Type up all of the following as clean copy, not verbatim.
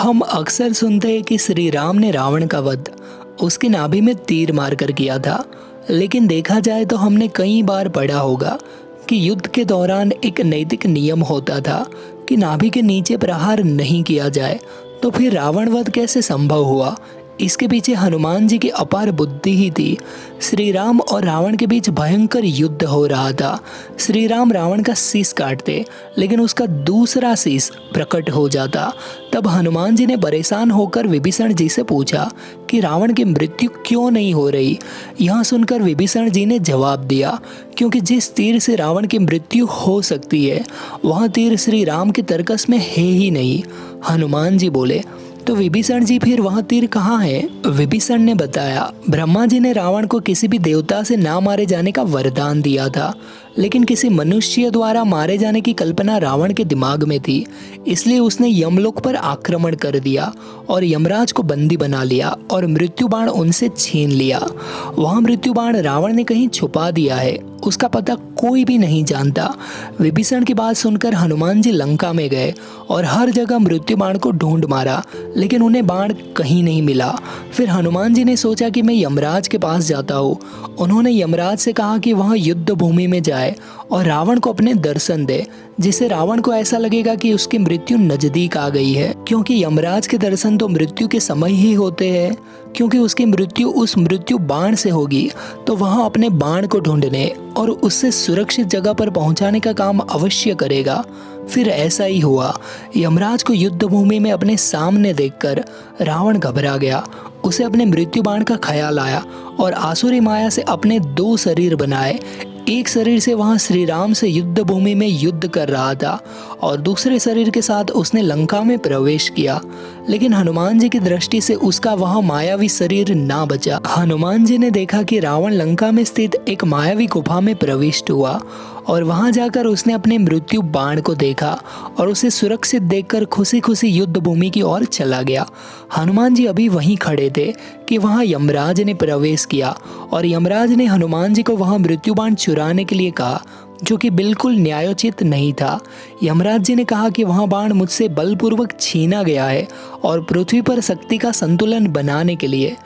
हम अक्सर सुनते हैं कि श्री राम ने रावण का वध उसकी नाभि में तीर मारकर किया था, लेकिन देखा जाए तो हमने कई बार पढ़ा होगा कि युद्ध के दौरान एक नैतिक नियम होता था कि नाभि के नीचे प्रहार नहीं किया जाए। तो फिर रावण वध कैसे संभव हुआ? इसके पीछे हनुमान जी की अपार बुद्धि ही थी। श्री राम और रावण के बीच भयंकर युद्ध हो रहा था। श्री राम रावण का शीश काटते, लेकिन उसका दूसरा शीश प्रकट हो जाता। तब हनुमान जी ने परेशान होकर विभीषण जी से पूछा कि रावण की मृत्यु क्यों नहीं हो रही। यह सुनकर विभीषण जी ने जवाब दिया, क्योंकि जिस तीर से रावण की मृत्यु हो सकती है वह तीर श्री राम के तरकस में है ही नहीं। हनुमान जी बोले, तो विभीषण जी फिर वह तीर कहाँ है? विभीषण ने बताया, ब्रह्मा जी ने रावण को किसी भी देवता से ना मारे जाने का वरदान दिया था, लेकिन किसी मनुष्य द्वारा मारे जाने की कल्पना रावण के दिमाग में थी। इसलिए उसने यमलोक पर आक्रमण कर दिया और यमराज को बंदी बना लिया और मृत्यु बाण उनसे छीन लिया। वह मृत्यु बाण रावण ने कहीं छुपा दिया है, उसका पता कोई भी नहीं जानता। विभीषण की बात सुनकर हनुमान जी लंका में गए और हर जगह मृत्यु बाण को ढूंढ मारा, लेकिन उन्हें बाण कहीं नहीं मिला। फिर हनुमान जी ने सोचा कि मैं यमराज के पास जाता हूँ। उन्होंने यमराज से कहा कि वह युद्ध भूमि में जाए और रावण को अपने दर्शन दे, जिससे रावण को ऐसा लगेगा कि उसकी मृत्यु नजदीक आ गई है, क्योंकि यमराज के दर्शन तो मृत्यु के समय ही होते हैं। क्योंकि उसकी मृत्यु उस मृत्यु बाण से होगी, तो वह अपने बाण को ढूंढने और उससे सुरक्षित जगह पर पहुंचाने का काम अवश्य करेगा। फिर ऐसा ही हुआ। यमराज को युद्ध भूमि में अपने सामने देखकर रावण घबरा गया। उसे अपने मृत्यु बाण का ख्याल आया और आसुरी माया से अपने दो शरीर बनाए। एक शरीर से वह श्री राम से युद्ध भूमि में युद्ध कर रहा था और दूसरे शरीर के साथ उसने लंका में प्रवेश किया, लेकिन हनुमान जी की दृष्टि से उसका वह मायावी शरीर ना बचा। हनुमान जी ने देखा कि रावण लंका में स्थित एक मायावी गुफा में प्रविष्ट हुआ और वहां जाकर उसने अपने मृत्यु बाण को देखा और उसे सुरक्षित देखकर खुशी खुशी युद्ध भूमि की ओर चला गया। हनुमान जी अभी वहीं खड़े थे कि वहां यमराज ने प्रवेश किया और यमराज ने हनुमान जी को वहां मृत्यु बाण चुराने के लिए कहा, जो कि बिल्कुल न्यायोचित नहीं था। यमराज जी ने कहा कि वह बाण मुझसे बलपूर्वक छीना गया है और पृथ्वी पर शक्ति का संतुलन बनाने के लिए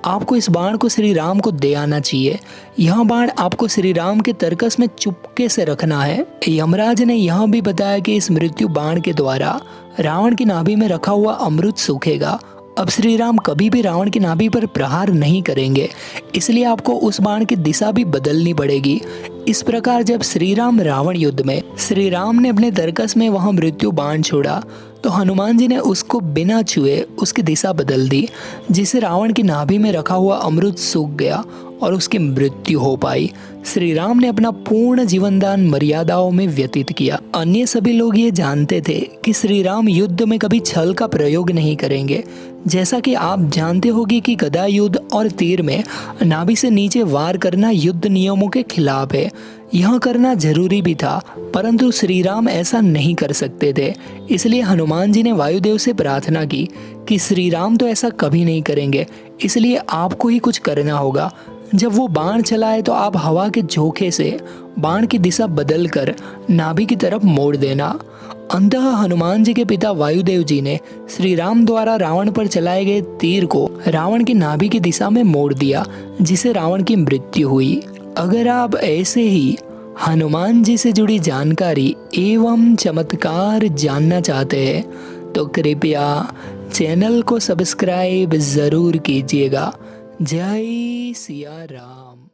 आपको इस बाण को श्री राम को दे आना चाहिए। यह बाण आपको श्री राम के तरकस में चुपके से रखना है। यमराज ने यह भी बताया कि इस मृत्यु बाण के द्वारा रावण की नाभि में रखा हुआ अमृत सूखेगा। अब श्री राम कभी भी रावण की नाभि पर प्रहार नहीं करेंगे, इसलिए आपको उस बाण की दिशा भी बदलनी पड़ेगी। इस प्रकार जब श्री राम रावण युद्ध में श्री राम ने अपने तरकस में वह मृत्यु बाण छोड़ा, तो हनुमान जी ने उसको बिना छुए उसकी दिशा बदल दी, जिससे रावण की नाभि में रखा हुआ अमृत सूख गया और उसकी मृत्यु हो पाई। श्री राम ने अपना पूर्ण जीवनदान मर्यादाओं में व्यतीत किया। अन्य सभी लोग ये जानते थे कि श्री राम युद्ध में कभी छल का प्रयोग नहीं करेंगे। जैसा कि आप जानते होंगे कि गदा युद्ध और तीर में नाभि से नीचे वार करना युद्ध नियमों के खिलाफ है। यह करना जरूरी भी था, परंतु श्री राम ऐसा नहीं कर सकते थे। इसलिए हनुमान जी ने वायुदेव से प्रार्थना की कि श्री राम तो ऐसा कभी नहीं करेंगे, इसलिए आपको ही कुछ करना होगा। जब वो बाण चलाए तो आप हवा के झोंके से बाण की दिशा बदलकर नाभि की तरफ मोड़ देना। अंततः हनुमान जी के पिता वायुदेव जी ने श्री राम द्वारा रावण पर चलाए गए तीर को रावण की नाभि की दिशा में मोड़ दिया, जिससे रावण की मृत्यु हुई। अगर आप ऐसे ही हनुमान जी से जुड़ी जानकारी एवं चमत्कार जानना चाहते हैं तो कृपया चैनल को सब्सक्राइब जरूर कीजिएगा। जय सिया राम।